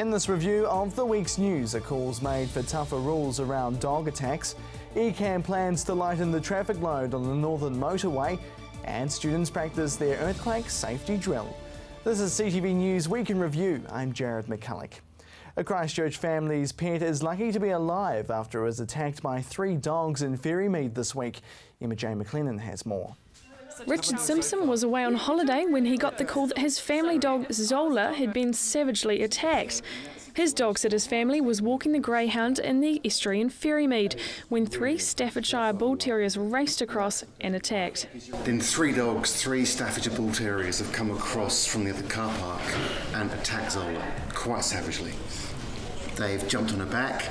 In this review of the week's news, a call's made for tougher rules around dog attacks, ECAM plans to lighten the traffic load on the northern motorway, and students practice their earthquake safety drill. This is CTV News Week in Review. I'm Jared McCulloch. A Christchurch family's pet is lucky to be alive after it was attacked by 3 dogs in Ferrymead this week. Emma J. McLennan has more. Richard Simpson was away on holiday when he got the call that his family dog Zola had been savagely attacked. His dog sitter's family was walking the greyhound in the estuary in Ferrymead when 3 Staffordshire Bull Terriers raced across and attacked. Then 3 Staffordshire Bull Terriers have come across from the other car park and attacked Zola quite savagely. They've jumped on her back,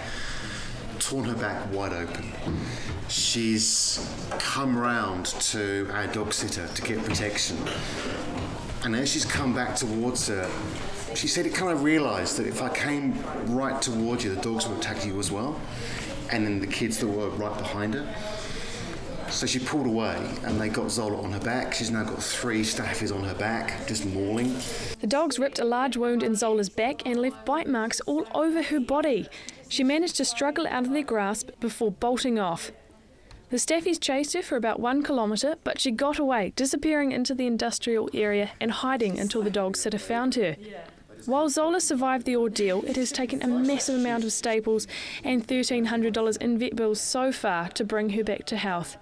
torn her back wide open. She's come round to our dog sitter to get protection, and as she's come back towards her, she said it kind of realised that if I came right towards you, the dogs would attack you as well, and then the kids that were right behind her. So she pulled away and they got Zola on her back. She's now got 3 staffies on her back, just mauling. The dogs ripped a large wound in Zola's back and left bite marks all over her body. She managed to struggle out of their grasp before bolting off. The staffies chased her for about 1 kilometre, but she got away, disappearing into the industrial area and hiding until the dog sitter found her. While Zola survived the ordeal, it has taken a massive amount of staples and $1,300 in vet bills so far to bring her back to health.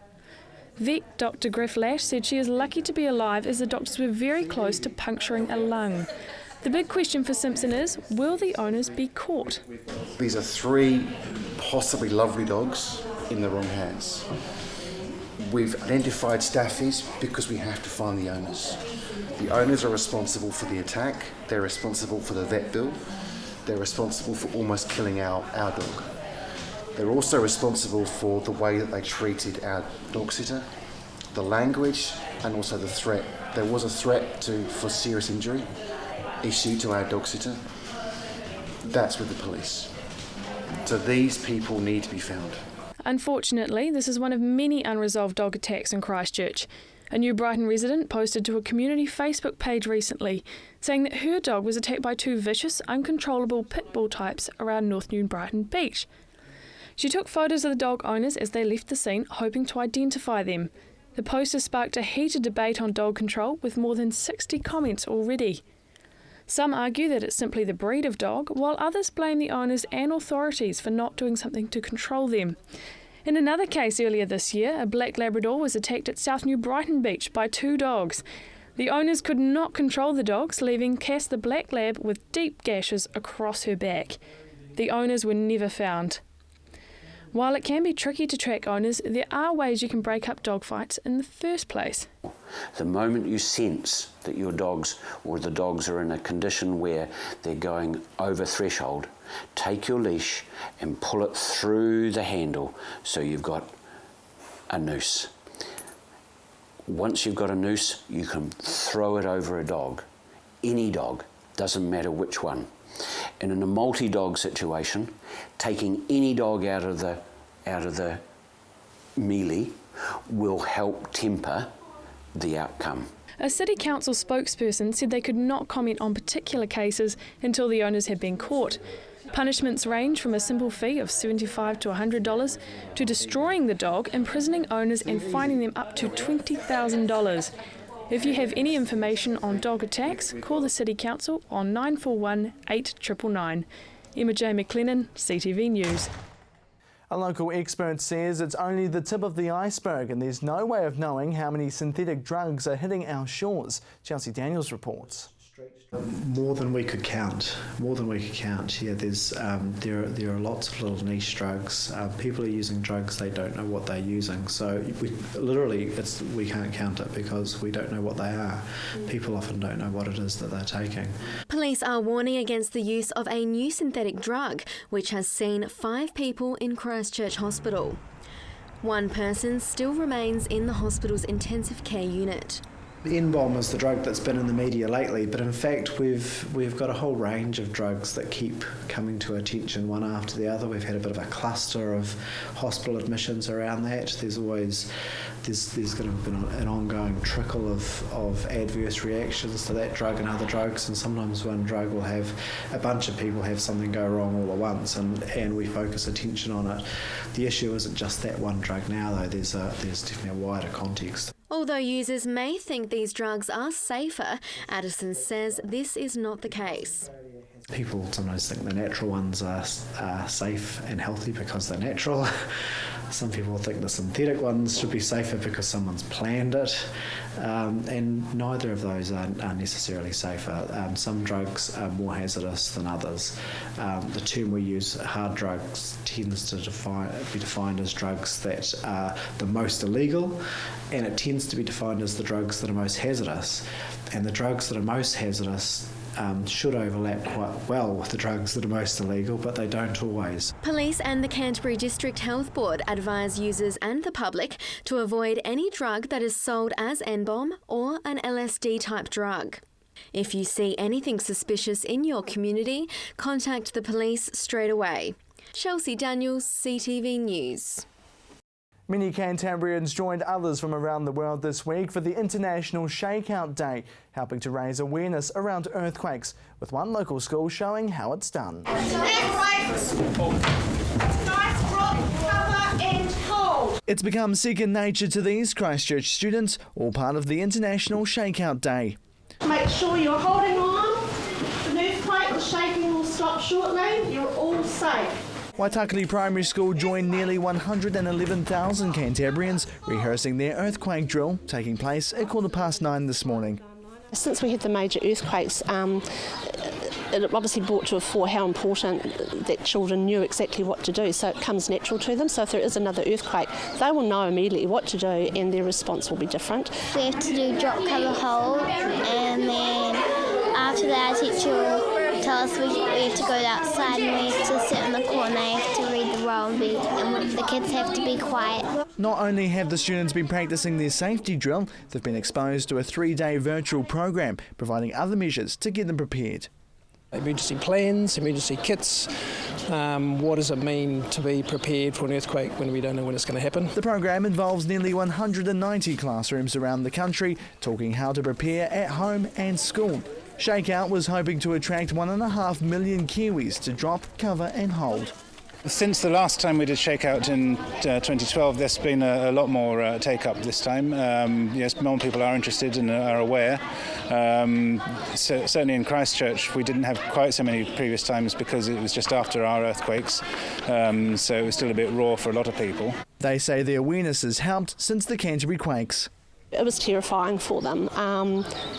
Vet Dr Griff Lash said she is lucky to be alive as the doctors were very close to puncturing a lung. The big question for Simpson is, will the owners be caught? These are 3 possibly lovely dogs in the wrong hands. We've identified staffies because we have to find the owners. The owners are responsible for the attack, they're responsible for the vet bill, they're responsible for almost killing our dog. They're also responsible for the way that they treated our dog sitter, the language, and also the threat. There was a threat for serious injury issued to our dog sitter. That's with the police. So these people need to be found. Unfortunately, this is one of many unresolved dog attacks in Christchurch. A New Brighton resident posted to a community Facebook page recently, saying that her dog was attacked by 2 vicious, uncontrollable pit bull types around North New Brighton Beach. She took photos of the dog owners as they left the scene, hoping to identify them. The post has sparked a heated debate on dog control, with more than 60 comments already. Some argue that it's simply the breed of dog, while others blame the owners and authorities for not doing something to control them. In another case earlier this year, a black Labrador was attacked at South New Brighton Beach by 2 dogs. The owners could not control the dogs, leaving Cass the black lab with deep gashes across her back. The owners were never found. While it can be tricky to track owners, there are ways you can break up dogfights in the first place. The moment you sense that your dogs or the dogs are in a condition where they're going over threshold, take your leash and pull it through the handle so you've got a noose. Once you've got a noose, you can throw it over a dog, any dog, doesn't matter which one. And in a multi-dog situation, taking any dog out of the melee will help temper the outcome. A City Council spokesperson said they could not comment on particular cases until the owners had been caught. Punishments range from a simple fee of $75 to $100 to destroying the dog, imprisoning owners and fining them up to $20,000. If you have any information on dog attacks, call the City Council on 941 8999. Emma J. McLennan, CTV News. A local expert says it's only the tip of the iceberg and there's no way of knowing how many synthetic drugs are hitting our shores. Chelsea Daniels reports. More than we could count. Yeah, there are lots of little niche drugs. People are using drugs they don't know what they're using. So we can't count it because we don't know what they are. People often don't know what it is that they're taking. Police are warning against the use of a new synthetic drug, which has seen 5 people in Christchurch Hospital. 1 person still remains in the hospital's intensive care unit. The N-bomb is the drug that's been in the media lately, but in fact we've got a whole range of drugs that keep coming to attention one after the other. We've had a bit of a cluster of hospital admissions around that. There's going to be an ongoing trickle of adverse reactions to that drug and other drugs, and sometimes one drug will have a bunch of people have something go wrong all at once, and we focus attention on it. The issue isn't just that one drug now, though. There's definitely a wider context. Although users may think these drugs are safer, Addison says this is not the case. People sometimes think the natural ones are safe and healthy because they're natural. Some people think the synthetic ones should be safer because someone's planned it, and neither of those are necessarily safer. Some drugs are more hazardous than others. The term we use, hard drugs, tends to be defined as drugs that are the most illegal, and it tends to be defined as the drugs that are most hazardous. And the drugs that are most hazardous should overlap quite well with the drugs that are most illegal, but they don't always. Police and the Canterbury District Health Board advise users and the public to avoid any drug that is sold as N-bomb or an LSD type drug. If you see anything suspicious in your community, contact the police straight away. Chelsea Daniels, CTV News. Many Canterburyans joined others from around the world this week for the International Shakeout Day, helping to raise awareness around earthquakes, with one local school showing how it's done. Earthquakes! Nice rock, cover and hold. It's become second nature to these Christchurch students, all part of the International Shakeout Day. Make sure you're holding on. The earthquake, the shaking will stop shortly. You're all safe. Waitakere Primary School joined nearly 111,000 Canterburyans rehearsing their earthquake drill, taking place at 9:15 this morning. Since we had the major earthquakes, it obviously brought to the fore how important that children knew exactly what to do, so it comes natural to them. So if there is another earthquake, they will know immediately what to do and their response will be different. We have to do drop, cover, hold, and then after that our teacher will tell us we have to go outside and we have to sit in the corner, have to read the roll and the kids have to be quiet. Not only have the students been practicing their safety drill, they've been exposed to a 3-day virtual program, providing other measures to get them prepared. Emergency plans, emergency kits, what does it mean to be prepared for an earthquake when we don't know when it's going to happen. The program involves nearly 190 classrooms around the country, talking how to prepare at home and school. Shakeout was hoping to attract 1.5 million Kiwis to drop, cover and hold. Since the last time we did Shakeout in 2012, there's been a lot more take-up this time. Yes, more people are interested and are aware. Certainly in Christchurch, we didn't have quite so many previous times because it was just after our earthquakes, so it was still a bit raw for a lot of people. They say the awareness has helped since the Canterbury quakes. It was terrifying for them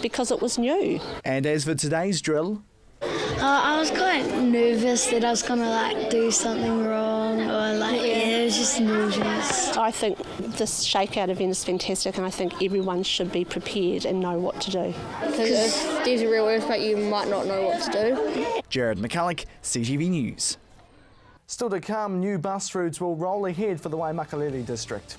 because it was new. And as for today's drill, I was quite nervous that I was going to do something wrong or it was just nervous. I think this Shakeout event is fantastic and I think everyone should be prepared and know what to do. Because if there's a real earthquake you might not know what to do. Jared McCulloch, CTV News. Still to come, new bus routes will roll ahead for the Waimakariri district.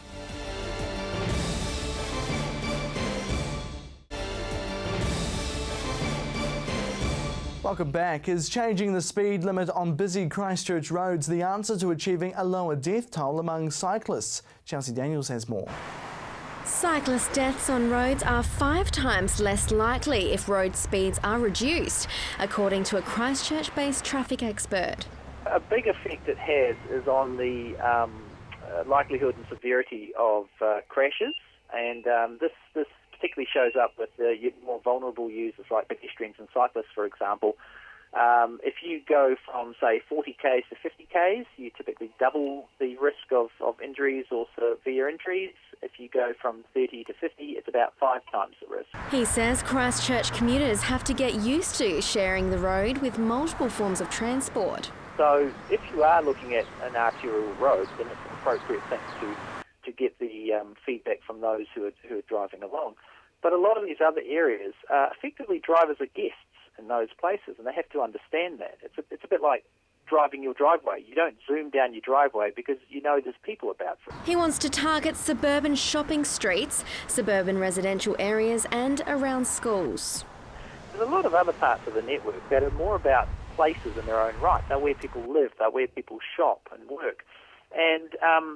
Welcome back. Is changing the speed limit on busy Christchurch roads the answer to achieving a lower death toll among cyclists? Chelsea Daniels has more. Cyclist deaths on roads are 5 times less likely if road speeds are reduced, according to a Christchurch-based traffic expert. A big effect it has is on the likelihood and severity of crashes, and this particularly shows up with the more vulnerable users like pedestrians and cyclists, for example. If you go from, say, 40 k's to 50 k's, you typically double the risk of injuries or severe injuries. If you go from 30 to 50, it's about 5 times the risk. He says Christchurch commuters have to get used to sharing the road with multiple forms of transport. So if you are looking at an arterial road, then it's an appropriate thing to get the feedback from those who are driving along. But a lot of these other areas, effectively drivers are guests in those places, and they have to understand that. It's a bit like driving your driveway. You don't zoom down your driveway because you know there's people about. He wants to target suburban shopping streets, suburban residential areas and around schools. There's a lot of other parts of the network that are more about places in their own right. They're where people live, they're where people shop and work. And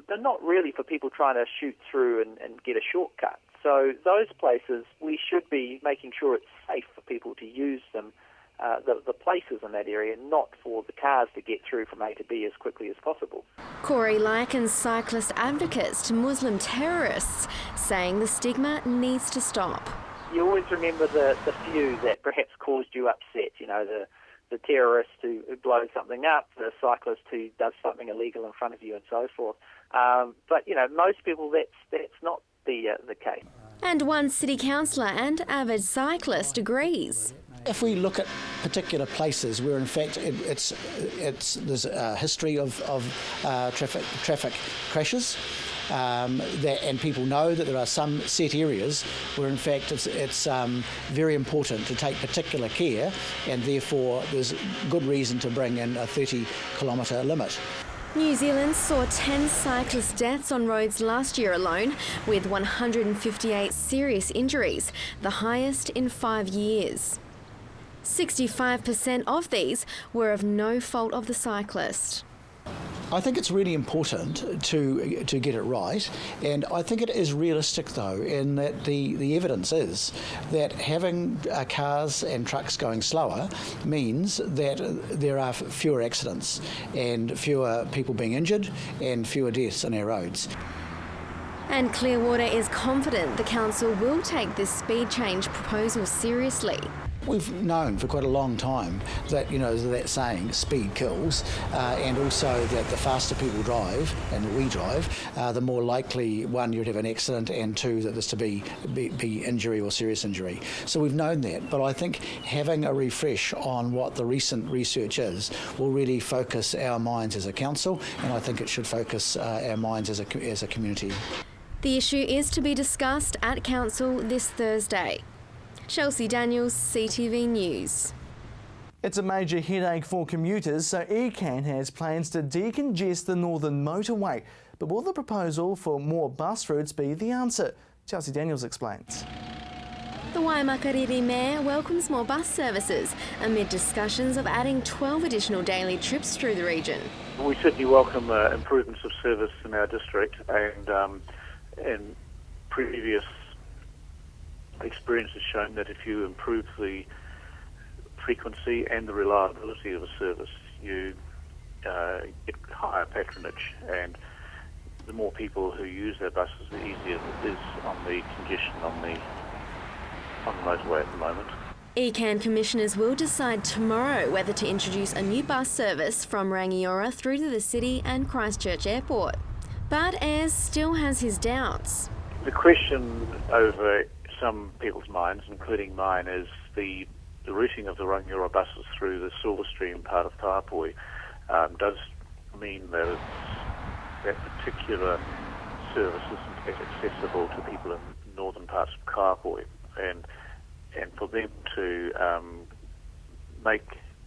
they're not really for people trying to shoot through and get a shortcut. So those places, we should be making sure it's safe for people to use them, the places in that area, not for the cars to get through from A to B as quickly as possible. Corey likens cyclist advocates to Muslim terrorists, saying the stigma needs to stop. You always remember the few that perhaps caused you upset, you know, the terrorist who blows something up, the cyclist who does something illegal in front of you and so forth. But, you know, most people that's not the case. And one city councillor and avid cyclist agrees. If we look at particular places where in fact there's a history of traffic crashes, and people know that there are some set areas where in fact it's very important to take particular care, and therefore there's good reason to bring in a 30-kilometre limit. New Zealand saw 10 cyclist deaths on roads last year alone, with 158 serious injuries, the highest in 5 years. 65% of these were of no fault of the cyclist. I think it's really important to get it right, and I think it is realistic though in that the evidence is that having cars and trucks going slower means that there are fewer accidents and fewer people being injured and fewer deaths on our roads. And Clearwater is confident the council will take this speed change proposal seriously. We've known for quite a long time that, you know, that saying, speed kills, and also that the faster people drive, and we drive, the more likely, one, you'd have an accident, and two, that there's to be injury or serious injury. So we've known that, but I think having a refresh on what the recent research is will really focus our minds as a council, and I think it should focus our minds as a community. The issue is to be discussed at council this Thursday. Chelsea Daniels, CTV News. It's a major headache for commuters, so ECAN has plans to decongest the northern motorway. But will the proposal for more bus routes be the answer? Chelsea Daniels explains. The Waimakariri Mayor welcomes more bus services amid discussions of adding 12 additional daily trips through the region. We certainly welcome improvements of service in our district, and previous experience has shown that if you improve the frequency and the reliability of a service, you get higher patronage, and the more people who use their buses, the easier it is on the congestion on the motorway at the moment. ECAN commissioners will decide tomorrow whether to introduce a new bus service from Rangiora through to the city and Christchurch Airport. But Ayres still has his doubts. The question over some people's minds, including mine, is the routing of the Rangiora buses through the Silverstream part of Tāpoi does mean that that particular service isn't accessible to people in northern parts of Tāpoi, and for them to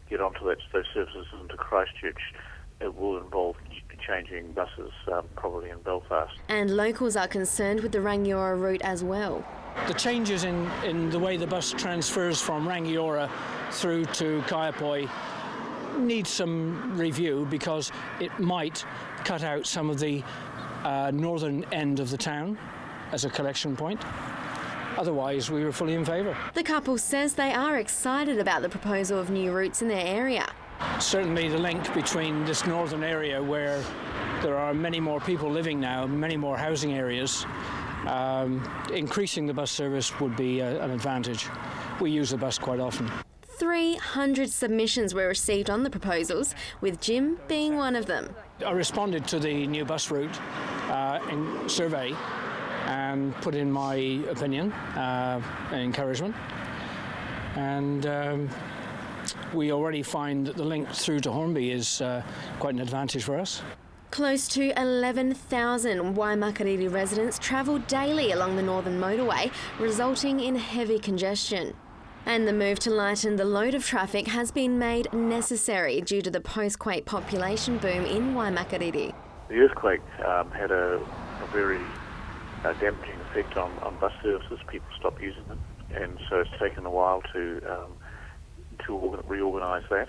get onto those services into Christchurch, it will involve changing buses, probably in Belfast. And locals are concerned with the Rangiora route as well. The changes in the way the bus transfers from Rangiora through to Kaiapoi need some review, because it might cut out some of the northern end of the town as a collection point. Otherwise, we were fully in favour. The couple says they are excited about the proposal of new routes in their area. Certainly the link between this northern area, where there are many more people living now, many more housing areas, increasing the bus service would be an advantage. We use the bus quite often. 300 submissions were received on the proposals, with Jim being one of them. I responded to the new bus route survey and put in my opinion and encouragement. And we already find that the link through to Hornby is quite an advantage for us. Close to 11,000 Waimakariri residents travel daily along the northern motorway, resulting in heavy congestion. And the move to lighten the load of traffic has been made necessary due to the post-quake population boom in Waimakariri. The earthquake had a very damaging effect on bus services. People stopped using them, and so it's taken a while to reorganise that.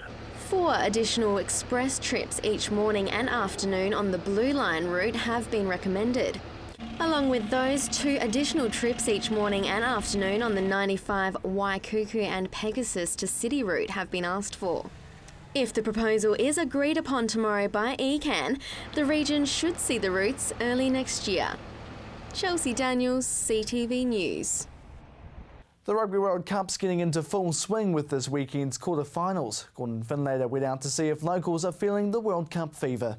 4 additional express trips each morning and afternoon on the Blue Line route have been recommended. Along with those, 2 additional trips each morning and afternoon on the 95 Waikuku and Pegasus to City route have been asked for. If the proposal is agreed upon tomorrow by ECAN, the region should see the routes early next year. Chelsea Daniels, CTV News. The Rugby World Cup's getting into full swing with this weekend's quarter-finals. Gordon Finlater went out to see if locals are feeling the World Cup fever.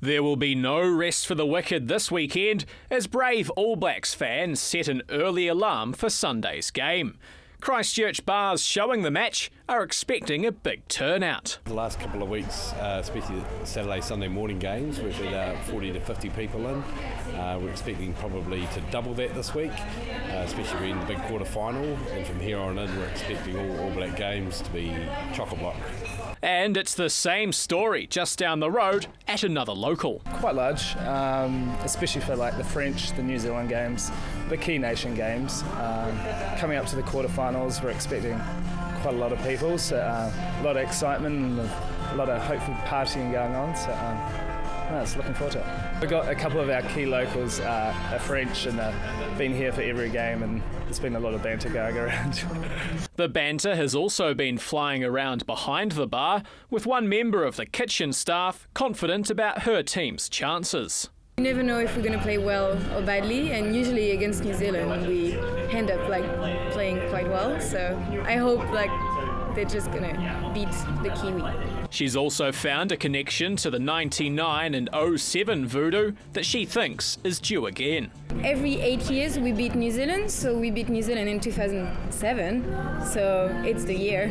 There will be no rest for the wicked this weekend as brave All Blacks fans set an early alarm for Sunday's game. Christchurch bars showing the match are expecting a big turnout. The last couple of weeks, especially the Saturday, Sunday morning games, we've had 40 to 50 people in. We're expecting probably to double that this week, especially in the big quarter final. And from here on in, we're expecting all Black games to be chock-a-block. And it's the same story just down the road at another local. Quite large, especially for like the French, the New Zealand games, the key nation games. Coming up to the quarterfinals, we're expecting quite a lot of people, so a lot of excitement and a lot of hopeful partying going on. So it's looking forward to it. We've got a couple of our key locals are French and been here for every game, and there's been a lot of banter going around. The banter has also been flying around behind the bar, with one member of the kitchen staff confident about her team's chances. You never know if we're going to play well or badly, and usually against New Zealand we end up playing quite well, so I hope they're just going to beat the Kiwi. She's also found a connection to the 99 and 07 voodoo that she thinks is due again. Every 8 years we beat New Zealand, so we beat New Zealand in 2007, so it's the year.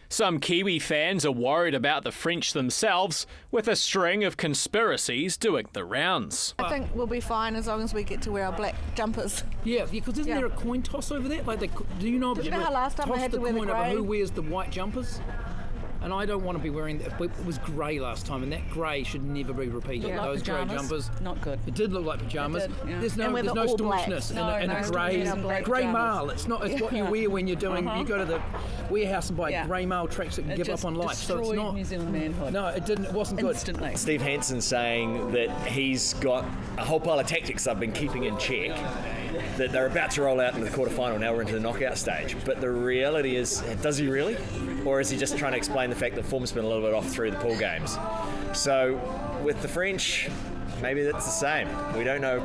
Some Kiwi fans are worried about the French themselves, with a string of conspiracies doing the rounds. I think we'll be fine as long as we get to wear our black jumpers. Yeah, because isn't there a coin toss over there? Do you know? Did you know how last time I had to wear the grey? Who wears the white jumpers? And I don't want to be wearing that. It was grey last time, and that grey should never be repeated. Yeah. Those grey jumpers. Not good. It did look like pyjamas. Did, yeah. There's no staunchness in a grey mail. It's not. It's what you wear when you're doing. You go to the warehouse and buy grey mail tracks that can give up on life. So it's not New Zealand manhood. No, it didn't. It wasn't good. Instantly. Steve Hansen saying that he's got a whole pile of tactics I've been keeping in check, that they're about to roll out into the quarterfinal. Now we're into the knockout stage. But the reality is, does he really? Or is he just trying to explain the fact that form's been a little bit off through the pool games? So with the French, maybe that's the same. We don't know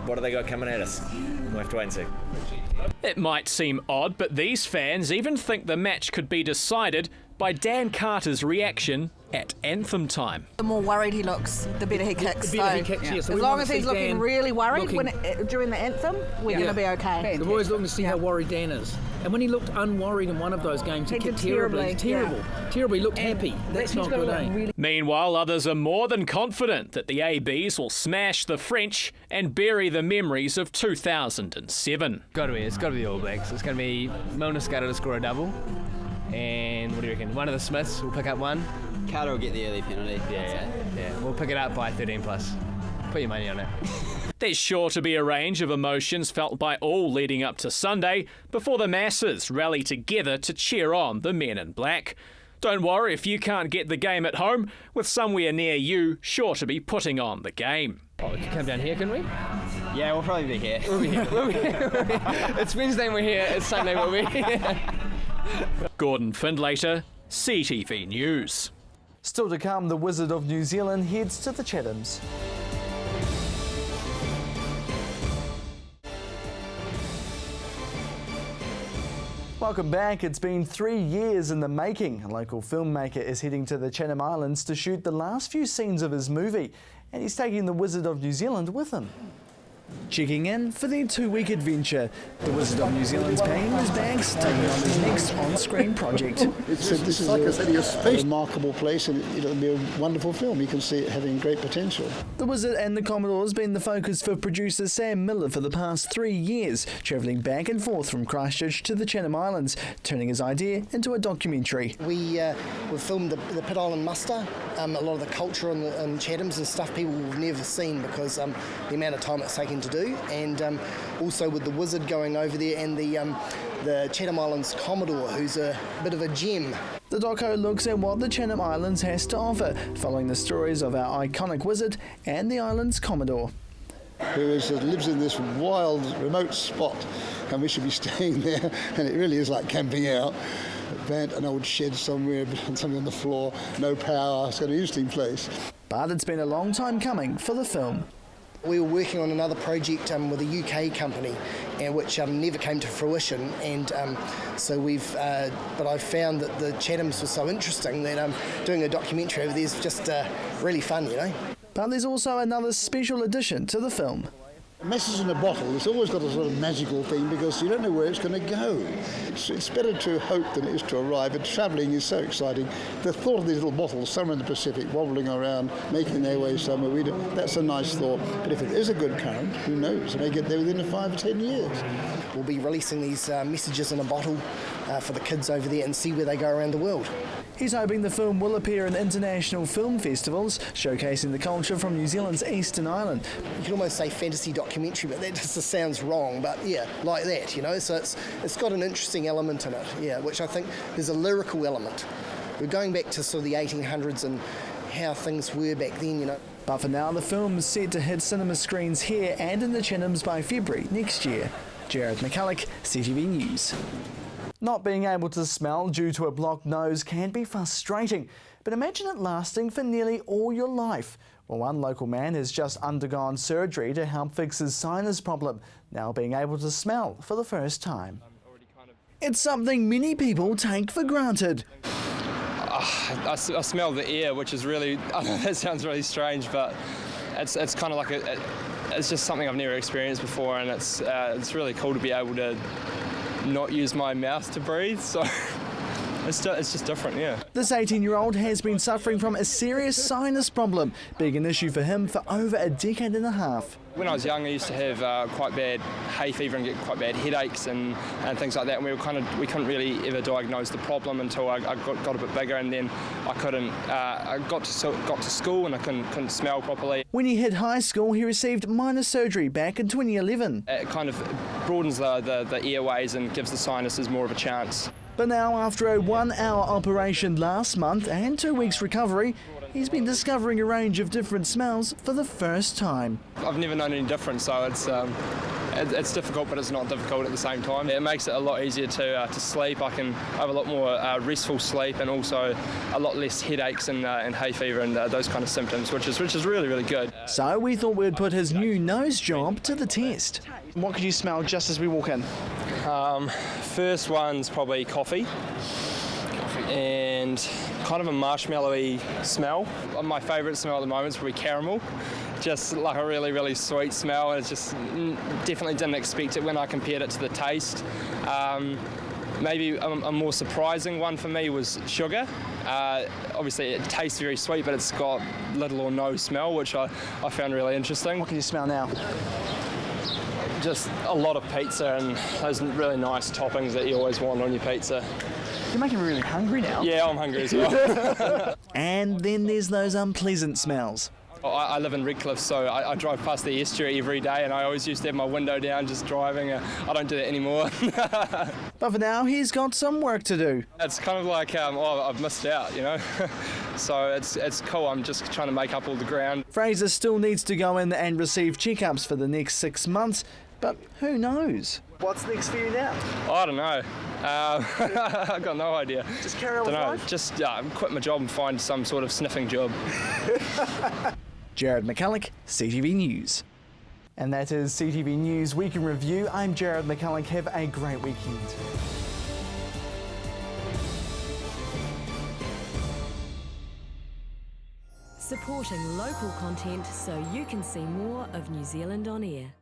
what have they got coming at us. We'll have to wait and see. It might seem odd, but these fans even think the match could be decided by Dan Carter's reaction at anthem time. The more worried he looks, the better he kicks. The better he kicks, yeah. So as long as he's looking really worried during the anthem, we're going to be okay. The boys looking to see how worried Dan is. And when he looked unworried in one of those games, he kicked terribly. Terrible. He looked happy. That's not good, eh? Meanwhile, others are more than confident that the ABs will smash the French and bury the memories of 2007. It's got to be the All Blacks. It's going to be Milner Scudder to score a double. And what do you reckon? One of the Smiths will pick up one. Carter will get the early penalty. Yeah. We'll pick it up by 13 plus. Put your money on it. There's sure to be a range of emotions felt by all leading up to Sunday before the masses rally together to cheer on the men in black. Don't worry if you can't get the game at home, with somewhere near you sure to be putting on the game. Oh, we could come down here, couldn't we? Yeah, we'll probably be here. We'll be here. It's Wednesday and we're here. It's Sunday we'll be here. Gordon Finlater, CTV News. Still to come, the Wizard of New Zealand heads to the Chathams. Welcome back. It's been 3 years in the making. A local filmmaker is heading to the Chatham Islands to shoot the last few scenes of his movie, and he's taking the Wizard of New Zealand with him. Checking in for their 2-week adventure, the Wizard of New Zealand's packing his bags, taking on his next on-screen project. This is like I said, a remarkable place, and it'll be a wonderful film. You can see it having great potential. The Wizard and the Commodore has been the focus for producer Sam Miller for the past 3 years, travelling back and forth from Christchurch to the Chatham Islands, turning his idea into a documentary. We filmed the Pit Island muster, a lot of the culture on Chathams and stuff people have never seen because the amount of time it's taken to do, and also with the Wizard going over there and the Chatham Islands Commodore, who's a bit of a gem. The doco looks at what the Chatham Islands has to offer, following the stories of our iconic Wizard and the island's Commodore. Who lives in this wild, remote spot, and we should be staying there, and it really is like camping out. An old shed somewhere, something on the floor, no power. It's got an interesting place. But it's been a long time coming for the film. We were working on another project with a UK company, which never came to fruition, and so but I found that the Chathams was so interesting that doing a documentary over there is just really fun, you know. But there's also another special addition to the film. A message in a bottle, it's always got a sort of magical thing because you don't know where it's going to go. It's better to hope than it is to arrive, and travelling is so exciting. The thought of these little bottles somewhere in the Pacific wobbling around, making their way somewhere, that's a nice thought. But if it is a good current, who knows? It may get there within 5 or 10 years. We'll be releasing these messages in a bottle for the kids over there and see where they go around the world. He's hoping the film will appear in international film festivals, showcasing the culture from New Zealand's Eastern Island. You can almost say fantasy documentary, but that just sounds wrong, but yeah, like that, you know, so it's got an interesting element in it, yeah, which I think there's a lyrical element. We're going back to sort of the 1800s and how things were back then, you know. But for now, the film is set to hit cinema screens here and in the Chathams by February next year. Jared McCulloch, CTV News. Not being able to smell due to a blocked nose can be frustrating, but imagine it lasting for nearly all your life. Well, one local man has just undergone surgery to help fix his sinus problem, now being able to smell for the first time. It's something many people take for granted. I smell the air, which is really, I know that sounds really strange, but it's kind of like it's just something I've never experienced before, and it's really cool to be able to not use my mouth to breathe, so it's just different, yeah. This 18-year-old has been suffering from a serious sinus problem, being an issue for him for over a decade and a half. When I was young, I used to have quite bad hay fever and get quite bad headaches and things like that, and we couldn't really ever diagnose the problem until I got a bit bigger, and then I got to school and I couldn't smell properly. When he hit high school, he received minor surgery back in 2011. It kind of broadens the airways and gives the sinuses more of a chance. But now, after a 1-hour operation last month and 2 weeks recovery, he's been discovering a range of different smells for the first time. I've never known any difference, so it's difficult, but it's not difficult at the same time. It makes it a lot easier to sleep. I can have a lot more restful sleep, and also a lot less headaches and hay fever and those kind of symptoms, which is really, really good. So we thought we'd put his new nose job to the test. What could you smell just as we walk in? First one's probably coffee. And kind of a marshmallowy smell. My favourite smell at the moment is probably caramel. Just like a really, really sweet smell. It's just definitely didn't expect it when I compared it to the taste. Maybe a more surprising one for me was sugar. Obviously it tastes very sweet, but it's got little or no smell, which I found really interesting. What can you smell now? Just a lot of pizza and those really nice toppings that you always want on your pizza. You're making me really hungry now. Yeah, I'm hungry as well. And then there's those unpleasant smells. I live in Redcliffe, so I drive past the estuary every day, and I always used to have my window down just driving. I don't do that anymore. But for now, he's got some work to do. It's kind of like, I've missed out, you know. So it's cool. I'm just trying to make up all the ground. Fraser still needs to go in and receive checkups for the next 6 months, but who knows? What's next for you now? I don't know. I've got no idea. Just carry on with life? Just quit my job and find some sort of sniffing job. Jared McCulloch, CTV News. And that is CTV News Week in Review. I'm Jared McCulloch. Have a great weekend. Supporting local content so you can see more of New Zealand on air.